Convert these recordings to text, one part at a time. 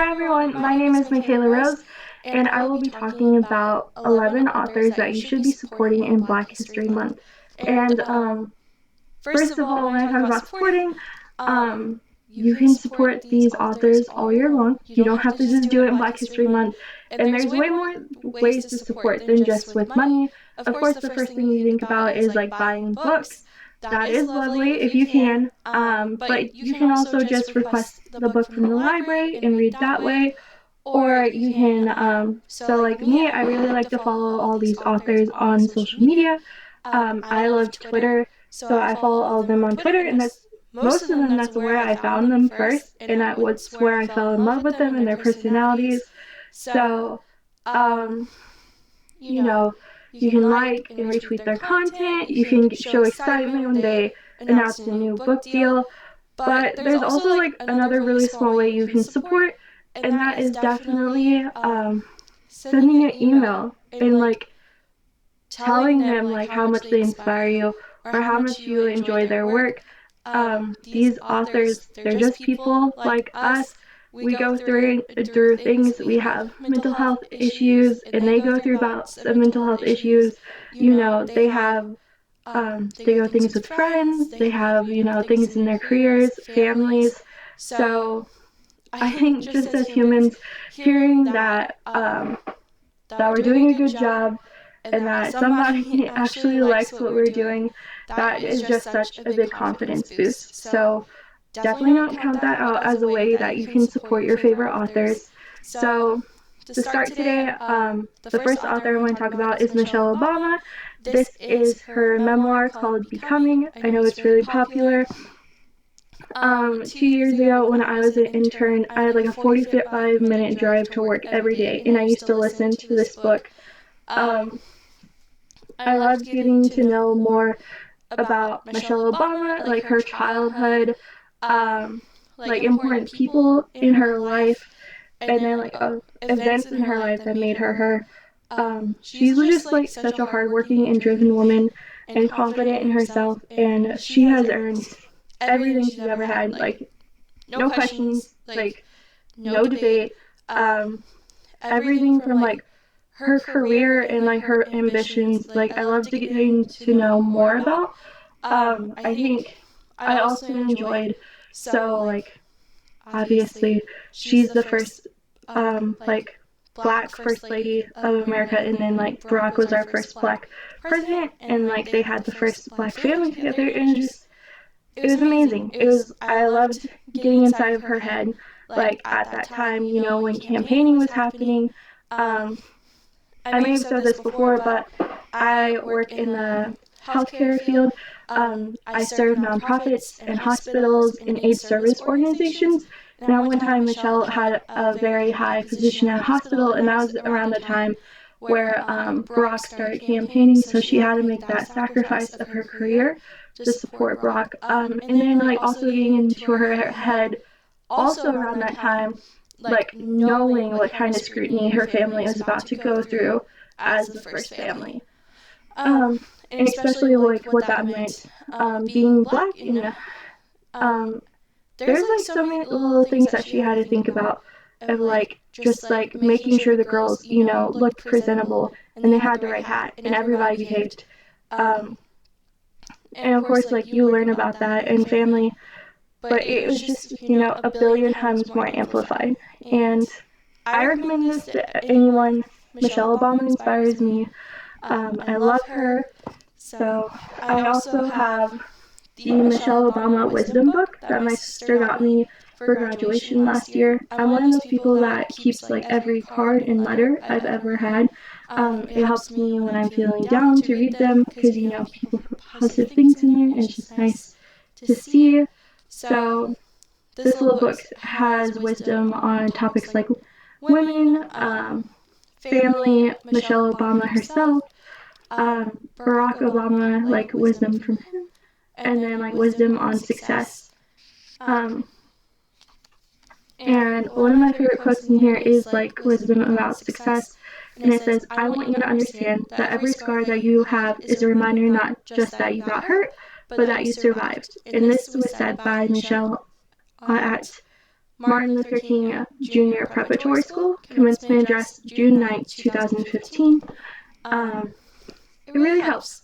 Hi everyone, my name is Michaela Rose, and I will be talking about 11 authors that you should be supporting in Black History Month. And first of all, when I talk about supporting, you can support these authors all year long. You don't have to just do it in Black History Month. And there's way more ways to support than just with money. Of course, the first thing you think about is like buying books. That is lovely if you can, but you can also just request the book from the library and read that way, or you can, so like me, I really like to follow all these authors on social media. I love Twitter, so I follow all of them on Twitter, and that's most of them, that's where I found them first, and that was where I fell in love with them and their personalities. So, you know, you can like and retweet their content, you can show excitement when they announce a new book deal, but there's also like another really small way you can support, and that is definitely sending an email and like telling them like how much they inspire you or how much you enjoy their work. These authors, they're just people like us. We go through things. We have mental health issues, and they go through bouts of mental health issues. They have they go things with friends. They have things in their careers, families. So I think just as humans, hearing that that we're doing a good job and that somebody actually likes what we're doing, that is just such a big confidence boost. So definitely don't count that out as a way that you can support your favorite authors. So to start today, the first author I want to talk about is Michelle Obama. This is her memoir called Becoming. I know it's really popular. 2 years ago when I was an intern, I had like a 45-minute drive to work every day, and I used to listen to this book. I loved getting to know more about Michelle Obama, like her childhood, like important people in her life, and then like events in her life that made her her. She's just like such a hardworking and driven woman and confident in herself, and she has earned everything she's ever had, like no questions, like no debate, everything from like her career and like her ambitions, like I love getting to know more about. I think I also enjoyed, so like obviously she's the first like Black first lady of America, and then like Barack was our first Black president, and like they had the first Black family together, and it was amazing. I loved getting inside of her head, like at that time, when campaigning was happening. I may have said this before, but I work in the healthcare field. I serve nonprofits and hospitals and aid service organizations. Now, one time, Michelle had a very high position at a hospital, and that was around the time where Barack started campaigning, so she had to make that sacrifice of her career to support Barack. And then, like, also getting into her head, also around that time, like knowing what kind of scrutiny her family was about to go through as the first family, and especially like what that meant, being Black. And there's like so many little things that she had to think about, of like just like making sure the girls looked presentable and they had the right hat and everybody behaved. And of course, like you learn about that in family, but it was just, a billion times more amplified. And I recommend this to anyone. Michelle Obama inspires me. I love her. So I also have the Michelle Obama Wisdom book that my sister got me for graduation last year. I'm one of those people that keeps like every card and letter I've ever had. It helps me when I'm feeling down to read them because, people put positive things in there, and it's just nice to see. So this little book has wisdom on topics like women, family, Michelle Obama herself, Barack Obama, like wisdom from him, and then like wisdom on success. And one of my favorite quotes in here is like wisdom about success. And it says, "I want you to understand that every scar that you have is a reminder not just that you got hurt, but that you survived." And this was said by Michelle at Martin Luther King Jr. Preparatory School, commencement address June 9th, 2015. It really helps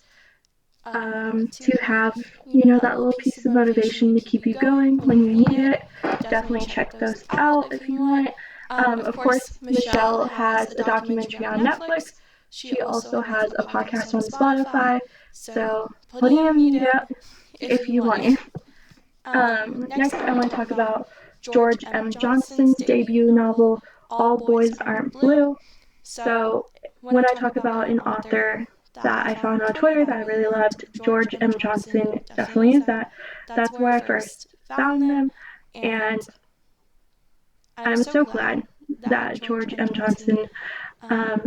to have, that little piece of motivation to keep you going when you need it. Definitely check those out if you want. Of course, Michelle has a documentary on Netflix. She also has a podcast on Spotify. So plenty of media if you want it. Next, I want to talk about George M. Johnston's debut novel, All Boys Aren't Blue. So when I talk about an author that I found on Twitter that I really loved, George M. Johnston definitely is that. That's where I first found them, and I'm so glad that George M. Johnston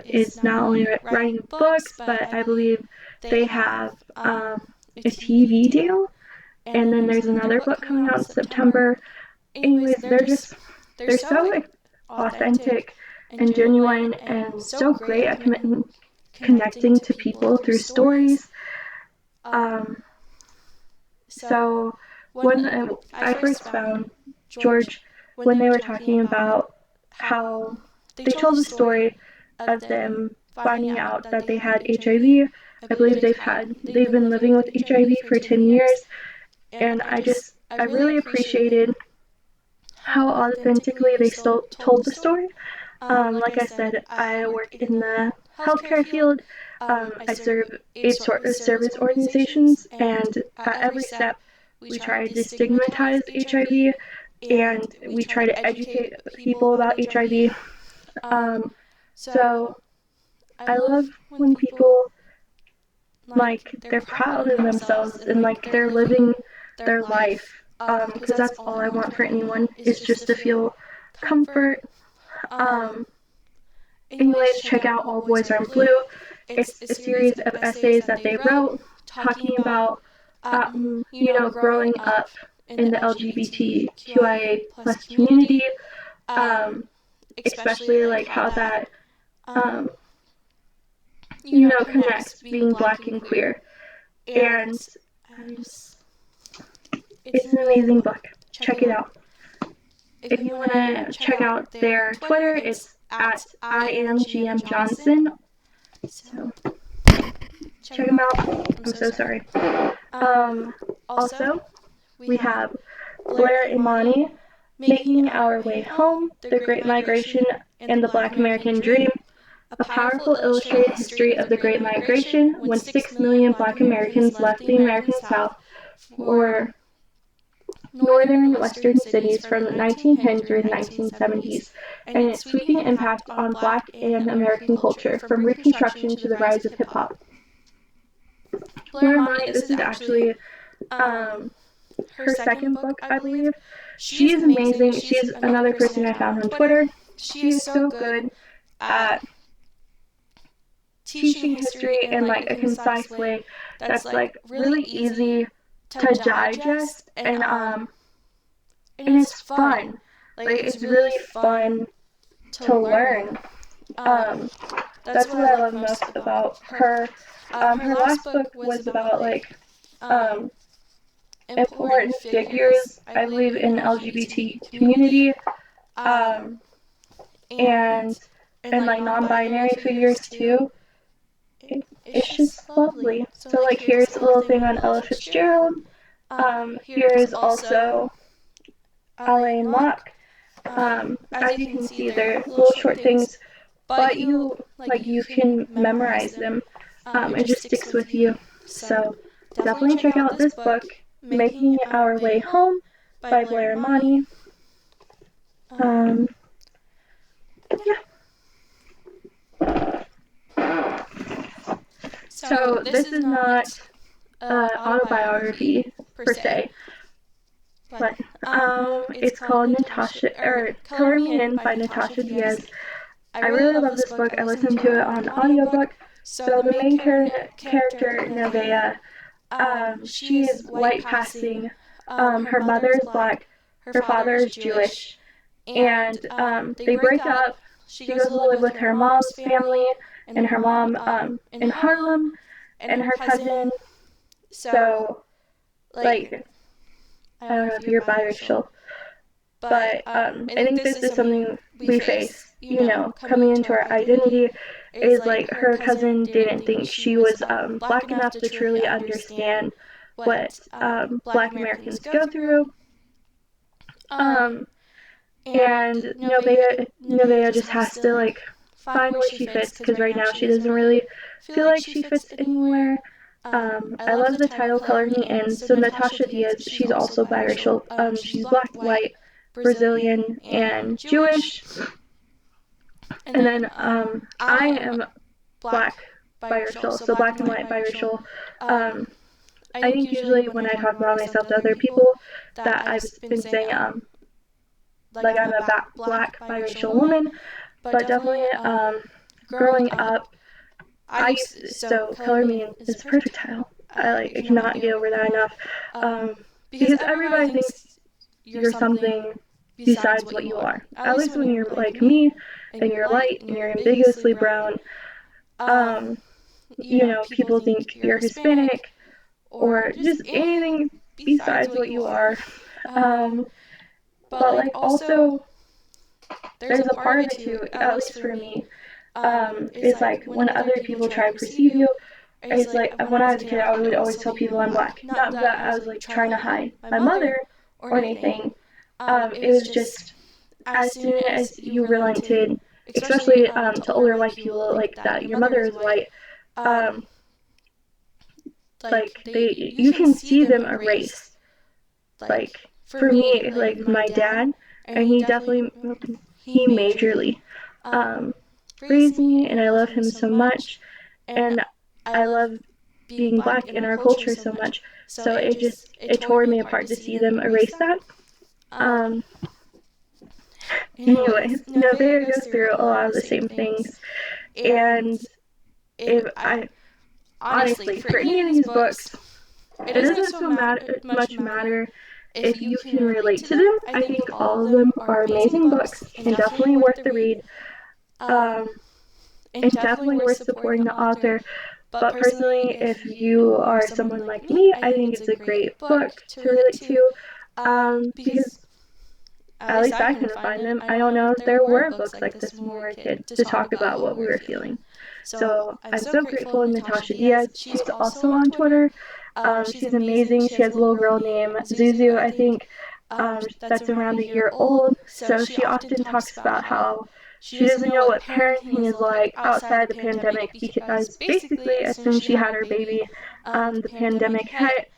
is not only writing books, but I believe they have a TV deal, and then there's another book coming out in September. Anyways, they're so authentic and genuine and so great at connecting to people through stories. So when I first found George, when they were talking about how they told the story of them finding out that they had HIV. I believe they've been living with HIV for 10 years, and I really appreciated how authentically they still told the story. Like I said, I work in the healthcare field. I serve 8 service organizations, and at every step, we try to destigmatize HIV, and we try to educate people about HIV. So I love when people, they're proud of themselves and, they're living their life, because that's all I want for anyone, is just to feel comfort. Anyways, check out All Boys Aren't Blue. It's a series of essays that they wrote talking about, growing up in the LGBTQIA plus community, especially, how that, connects being Black and queer. And it's an amazing book. Check it out. If you want to check out their Twitter, it's at IamGMJohnson. So check them out. I'm so sorry. Also, we have Blair and Imani, Making Our Way Home, The Great Migration and the Black American Dream, a powerful illustrated history of the Great Migration when 6 million Black Americans left the American South for northern and western cities from 1910 through the 1970s, and its sweeping impact on Black and American culture from Reconstruction to the rise of hip-hop. Blair Imani, this is actually her second book, I believe. She is amazing. She is another person I found on Twitter. She is so good at teaching history in a concise way that's really easy to digest, and it's fun. It's really fun to learn. That's what I love most about her. Her last book was about important figures, I believe, in the LGBT community, and non-binary figures too. It's just lovely. So here's a little thing on Ella Fitzgerald. Here's also Alain Locke. As you can see, they're little short things, but you can memorize them. It just sticks with you. So definitely check out this book, Making Our Way Home by Blair Imani. Yeah. So this is not an autobiography per se, but it's called Natasha, or Color Me In by Natasha Diaz. I really love this book. I listened to it on audiobook. So the main character, Nevaeh, she is white passing. Her mother is Black, her father is Jewish, and they break up. She goes to live with her mom's family, and her mom in Harlem, and her cousin. So, I don't know if you're biracial, But I think this is something we face, you know, coming into our identity, is like her cousin didn't think she was black enough to truly understand what black Americans go through. And Nevaeh just has to like find where she fits, because right now she doesn't really feel like she fits anywhere. I love the title "Color Me In." So Natasha Diaz, she's also biracial. She's black, white, Brazilian, and Jewish. And then I am black biracial, so black and white biracial. I think usually when I talk about myself to other people, that I've been saying like I'm a black biracial woman, but definitely growing up, so Color Me In is a perfect title. I cannot get over that enough, because everybody thinks you're something besides what you are. At least when you're like me, and you're light, and you're ambiguously brown, you know, people think you're Hispanic, or just anything besides what you are. But like also, there's a part of it too, at least for me, is like when other people try to perceive you, it's like when I was a kid, I would always tell people I'm black. Not that I was like trying to hide my mother or anything. It was just as soon as you were relented, especially to older white people, like that your mother is white, like you can see them erase. Like for me, like my dad, and he majorly raised me, and I love him so much, and I love being black in our culture so much. So it tore me apart to see them erase that. Anyways, Nevaeh goes through a lot of the same things, and if I honestly, for any of these books, it doesn't so much matter if you can relate to them. I think all of them are amazing books and definitely worth the read, and definitely worth supporting the author. But personally, if you are someone like me, I think it's a great book to relate to, because at least I couldn't find them. I don't know if there were books like this when we were a kid to talk about what we were feeling. So I'm so grateful to Natasha Diaz. She's also on Twitter. She's amazing. She has a little girl named Zuzu, I think, that's around a year old. So she often talks about how she doesn't know what parenting is like outside the pandemic, because basically as soon as she had her baby, the pandemic hit.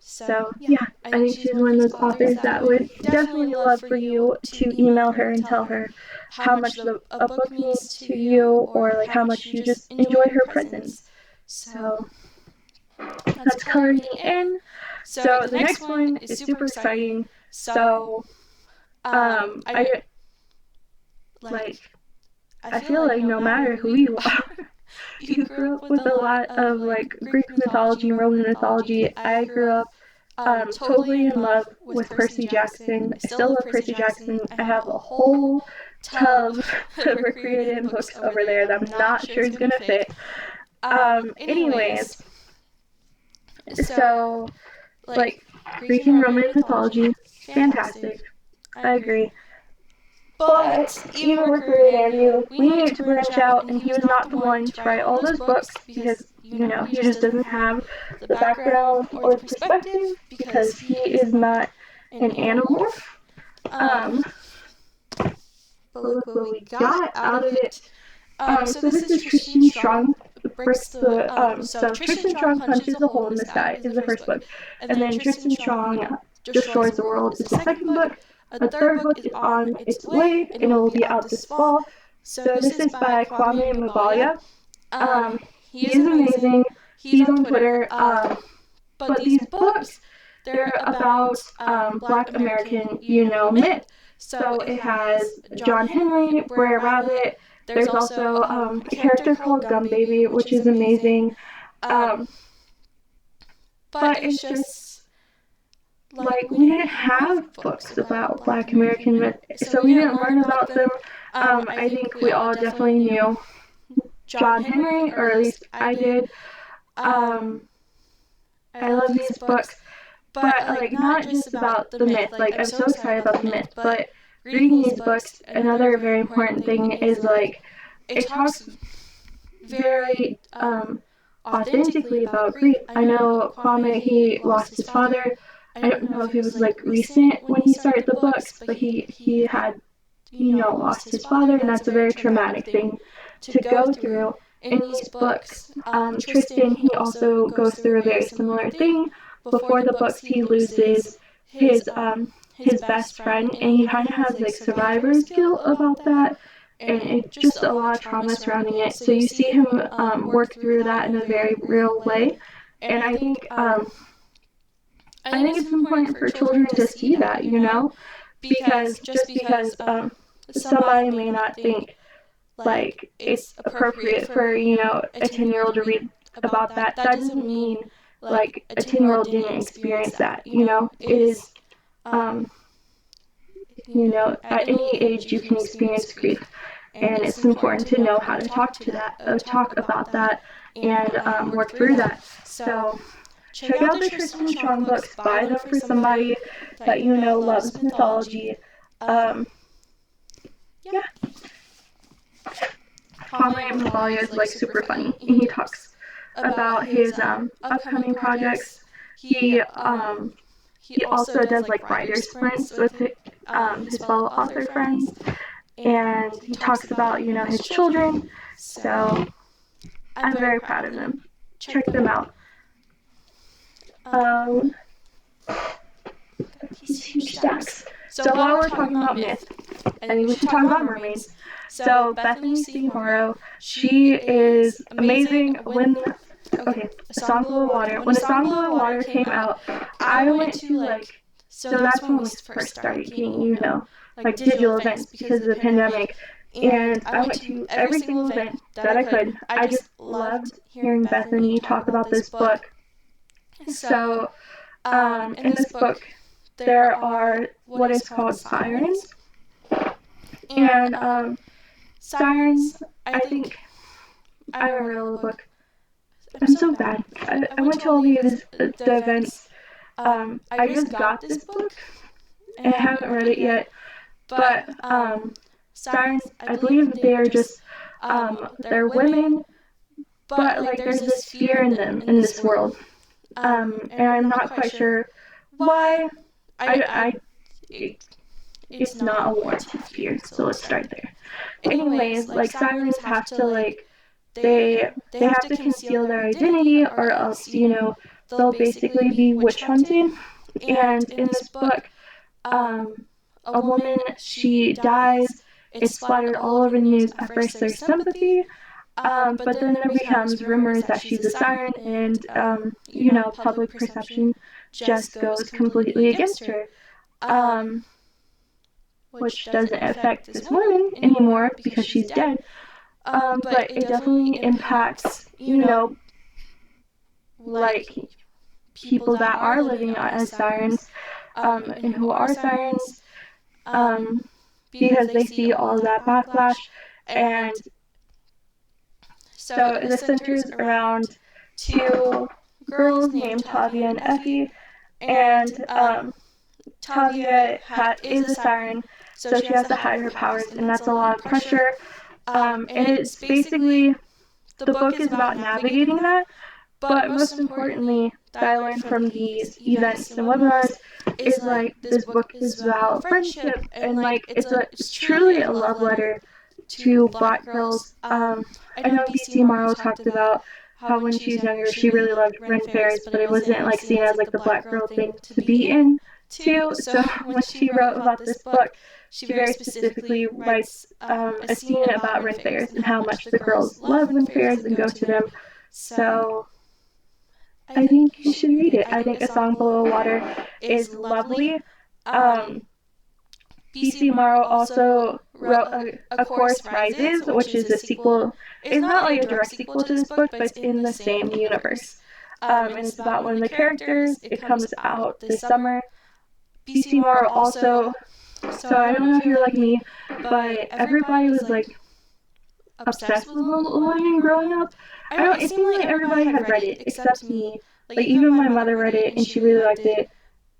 So yeah, I think she's one of those authors that would definitely love for you to email her and tell her how much a book means to you, or like how much you just enjoy her presence. So that's Color Me In. So the next one is super exciting. So I feel like no matter who you are, you grew up with a lot of like Greek mythology and Roman mythology. I grew up totally in love with Percy Jackson. I still love Percy Jackson. I have a whole tub of recreated books over there that I'm not sure is gonna fit. Anyways, so like Greek and Roman mythology, fantastic. I agree. But even with Roseanne, we needed to branch out, and he was not the one to write all those books, because, you know, he just doesn't have the background or the perspective, because he is not an animal. But look what we got out of it. So this is Triston Strong breaks the, so Triston Strong punches a hole in the sky is the first book, and then Triston Strong destroys the world is the second book. A third book is on its way, and it will be out this fall. So this is by Kwame and Mbalia. He is amazing. He's on Twitter. But these books, they're about Black American, you know, myth. So it has John Henry, Brer Rabbit. There's also a character called Gum Baby, which is amazing. But it's just, like, we didn't have books about Black American myth, so we didn't learn about them. I think we all definitely knew John Henry, or at least I did. I love these books, But, like, not just about the myth. Like, I'm so excited about the myth. But reading these books, another very important thing is, like, it talks very authentically about grief. I know Kwame, he lost his father. I don't know if it was, like, recent when he started the books, but he had, lost his father, and that's a very traumatic thing to go through. In these books, Triston, he also goes through a very similar thing. Before the books, he loses his best friend, and he kind of has, like, survivor's guilt about that, and it's just a lot of trauma surrounding it. So you see him work through that in a very real way, and I think it's important for children to see that, because just because somebody may not think, like, it's appropriate for, a 10-year-old to read about that, that doesn't mean, like, a 10-year-old didn't experience that, it is, at any age you can experience grief, and it's important to know how to talk about that, and work through that. So check out the Tristan Strong books, buy them for somebody that loves mythology. Yeah. Kwame and Mbalia is, like, super funny, and he talks about his upcoming projects. He also does, like, writer sprints with his fellow author friends, and he talks about, his children. So I'm very proud of him. Check them out. These huge stacks. So while we're talking about myth, I think we should talk about mermaids. So Bethany C. Morrow, she is amazing. A Song Below Water. When A Song Below Water came out, I went to, like, so that's when we first started getting, like, digital events because of the pandemic. And I went to every single event that I could. I just loved hearing Bethany talk about this book. So, in this book, there are what is called sirens. And sirens, I think, I read all the book. I'm so bad. I went to all the events. I just got this book, and I haven't read it yet. But sirens, I believe they are just, they're women, but, like, there's this fear in them in this world. And I'm not quite sure why. It's not a warranted fear, so let's start there. Anyways, like, sirens have to, like, they have to conceal their identity, or else, they'll basically be witch hunted. And in this book, a woman, she dies. It's splattered all over the news. At first there's sympathy, but then there becomes rumors that she's a siren, and public perception just goes completely against her, which doesn't affect this woman anymore because she's dead. But it definitely impacts, like, people that are living as sirens, and who are sirens, because they see all of that backlash. And so this centers around two girls named Tavia and Effie, and Tavia is a siren, so she has to hide her powers, and that's a lot of pressure. And it's basically, the book is about navigating that, but most importantly, that I learned from these events and webinars is, like, this book is about friendship, and, like, it's truly a love letter to Black girls. I know BC Morrow talked about how when she was younger, she really loved Ren Fairs, but it wasn't, like, seen as, like, the Black girl thing to be in too. So when she wrote about this book, she very specifically writes a scene about Ren Fairs and how much the girls love Ren Fairs and go to them. So I think you should read it. I think A Song Below Water is lovely. BC Morrow also wrote A Chorus Rises, which is a sequel. It's not, like, a direct sequel to this book, but it's in the same universe. And it's about one of the characters. It comes out this summer. BC Morrow also, so I don't know if you're like me, but everybody was, like, obsessed with Little Women growing up. It seemed like everybody had read it, except me. Like, even my mother read it, and she really liked it.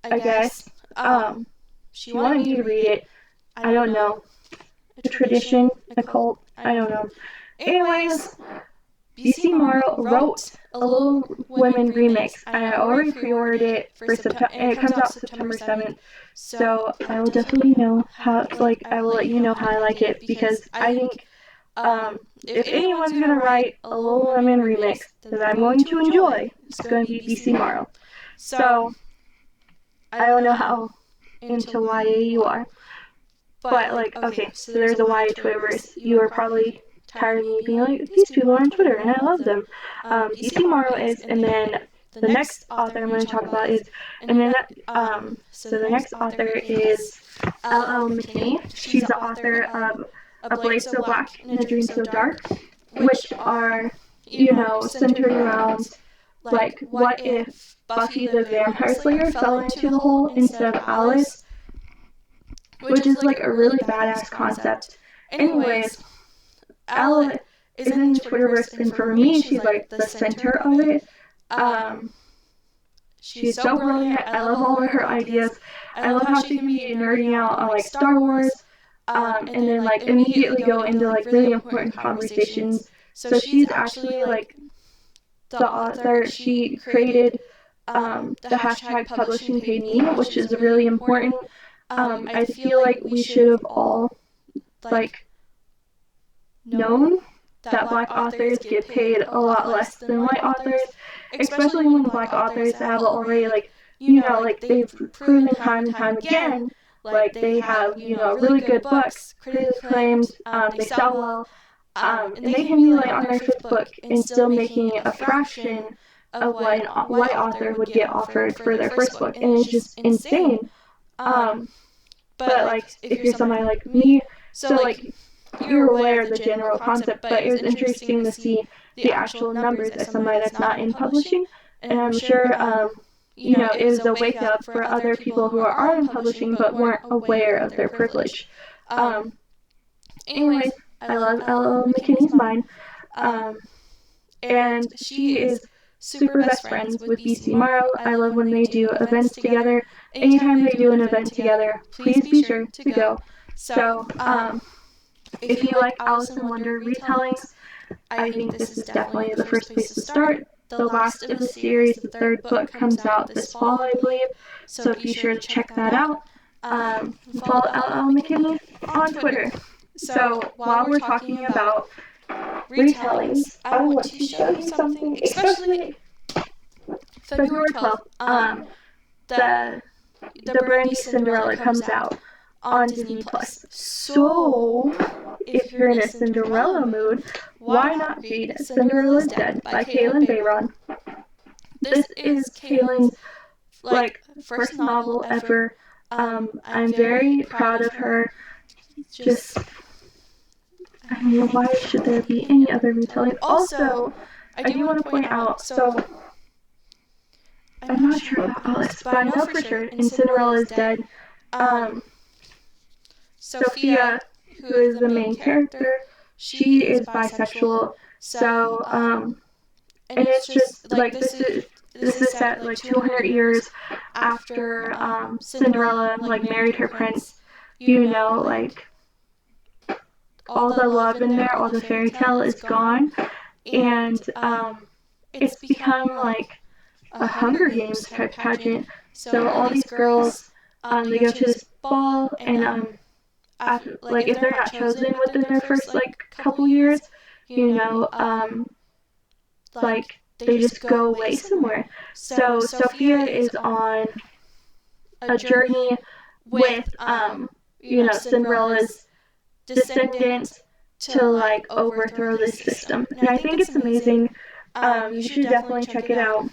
I guess. She wanted me to read it. I don't know. A tradition, a cult, I don't know. Anyways, BC Morrow wrote a Little Women remix, and I already pre-ordered it for September, and it comes out September 7th. So I will definitely know how, like, I will let you know how I like it, because I think if anyone's gonna write a Little Women remix that I'm going to enjoy, it's going to be BC Morrow. So I don't know how into YA you are, but, like, okay, so there's a YA Twitterverse. You are probably tired of me being like, these people are on Twitter, and I love them. DC Morrow is, and then the next author I'm going to talk about is, and then, so the next author is McKinney. She's the author of A Blade So Black and A Dream So Dark, which are, you know, centered around, like, what if Buffy the Vampire Slayer fell into the hole instead of Alice, which is, like, a really badass concept. Anyways, Ella is in the Twitterverse, and for me, she's, like, the center of it. She's so brilliant. I love all of her ideas. I love how she can be nerding out on, like, Star Wars, and then, like, immediately go into, like, really important conversations. So she's actually, like, the author. She created the hashtag publishing paid me, which is really important. I feel like we should have all, like, known that Black authors get paid a lot less than white authors, especially when Black authors have already, like, you know, like, they've proven time and time again, like, they have, you know, really good books, critically acclaimed, they sell well, and they can be, like, on their fifth book and still making a fraction of what a white author would get offered for their first book, and it's just insane. But, like, if you're somebody like me, so, like, you're aware of the general concept, but it was interesting to see the actual numbers as somebody that's not in publishing, and I'm sure, you know, it was a wake-up for other people who are in publishing but weren't aware of their privilege. Anyways, I love Ella McKinney's mind, and she is super best friends with BC Morrow. I love when they do events together. Anytime they do an event together, please be sure to go. So, if you like Alice in Wonder retellings, I think this is definitely the first place to start. The last of the series, the third book, comes out this fall, I believe, so be sure to check that out. Follow L.L. McKinney on Twitter. So while we're talking about retellings, I want to show you something, especially February 12th. The brand new Cinderella comes out on Disney Plus. So, if you're in a Cinderella mood, why not read Cinderella's Dead by Bayron? This is Kalynn's, like, first novel ever. I'm very proud of her. Just, I don't know, why should there be any other retelling? Also, I do want to point out, so, I'm not sure about Alice, but I know for sure in Cinderella's Dead, Sophia, who is the main character, she is bisexual, so, and it's just, like, this is set, like, 200 years after, Cinderella, like, married her prince, you know, like, all the love in there, all the fairy tale is gone, and, it's become, like, a Hunger Games type pageant, so all these girls, they go to this ball, and, after, like, if they're not chosen within their first, like, couple years, you know, like, they just go away somewhere. So Sophia is on a journey with, you know, Cinderella's descendants to, like, overthrow this system. And I think it's amazing. You should definitely check it out.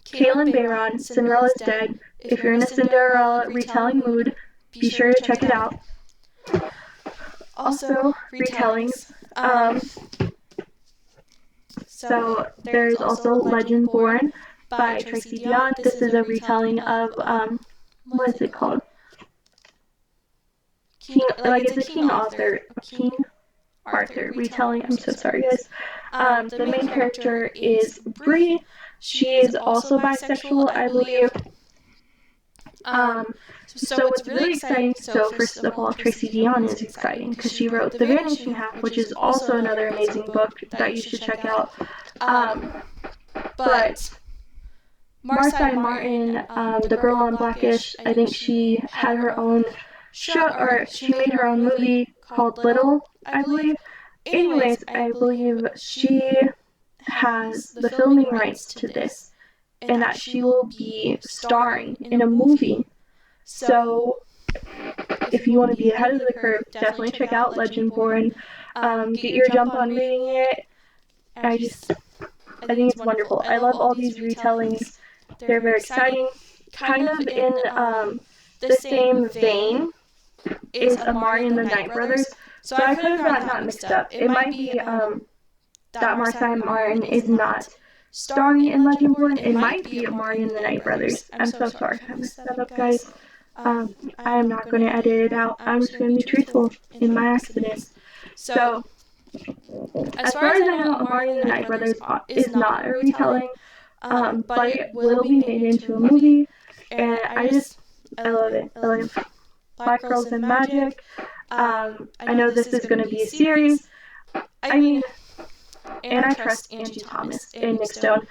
Kalynn Bayron, Cinderella's Dead. If you're in a Cinderella retelling mood, be sure to check it out. Also, retellings. So there's also Legendborn by Tracey Deonn. This is a retelling of, what is it called? It's a King Arthur retelling. I'm so sorry, guys. The main character is Bree. She is also bisexual, I believe. So what's really exciting, so first of all, Tracey Deonn is exciting because she wrote The Vanishing Half, which is also another amazing book that you should check out. But Marsai Martin, the girl on Blackish, I think she had her own show, or she made her own movie called Little, I believe. Anyways, I believe she has the filming rights to this, and that she will be starring in a movie. So if you want to be ahead of the curve, definitely check out Legendborn. Get your jump on reading it. I think it's wonderful. I love all these retellings. They're very exciting. Kind of in the same vein is Amari and the Knight Brothers. So I could have gotten that mixed up. It might be that Marsai Martin is not starring in Legendborn. It might be Amari and the Knight Brothers. I'm so sorry if I messed that up, guys. I am not going to edit it out. I'm just going to be truthful in my accidents. So, as far as I know, Amari and the Knight Brothers is not a retelling, but it will be made into a movie, and I love it. I love Black Girls and Magic. I know this is going to be a series. I mean, and I trust Angie Thomas and Nick Stone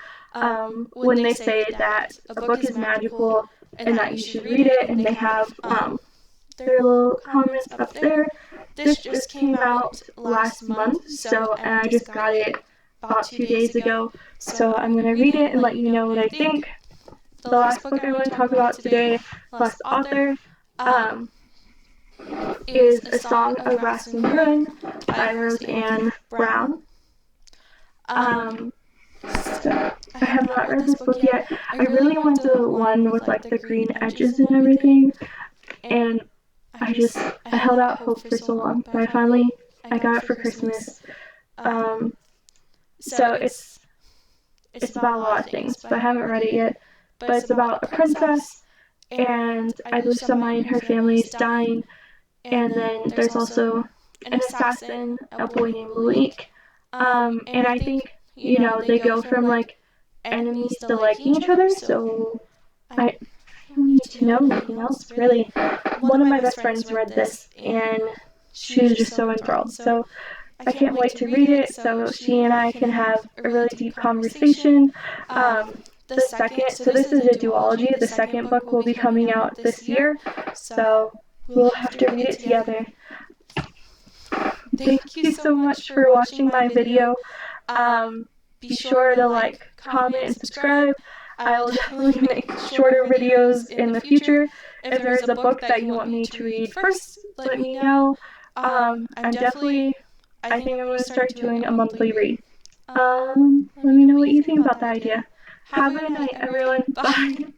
when they say that a book is magical and that you should read it, and they have their little comments up there. This just came out last month, and I just got it about 2 days ago, so I'm going to read it and let you know what I think. The last book I want to talk about today, last author, is A Song of Wrath and Ruin by Roseanne Brown. So I have not read this book yet. I really want the one with like the green edges and everything, and I held out hope for so long, but I got it for Christmas. So it's about a lot of things, but I haven't read it yet. But it's about a princess, and I believe somebody in her family is dying, and then there's also an assassin, a boy named Malik. And I think, they go from like enemies to liking each other, so I don't need to know anything else, really. One of my best friends read this, and she was just so enthralled. So I can't wait to read it so she and I can have a really deep conversation. So this is a duology. The second book will be coming out this year, so we'll have to read it together. Thank you so much for watching my video. Be sure to like, comment, and subscribe. I will definitely make shorter videos in the future. If there's a book that you want me to read first, let me know. I think I'm going to start doing a monthly read. Let me know what you think about that idea. Have a good night, everyone. Bye.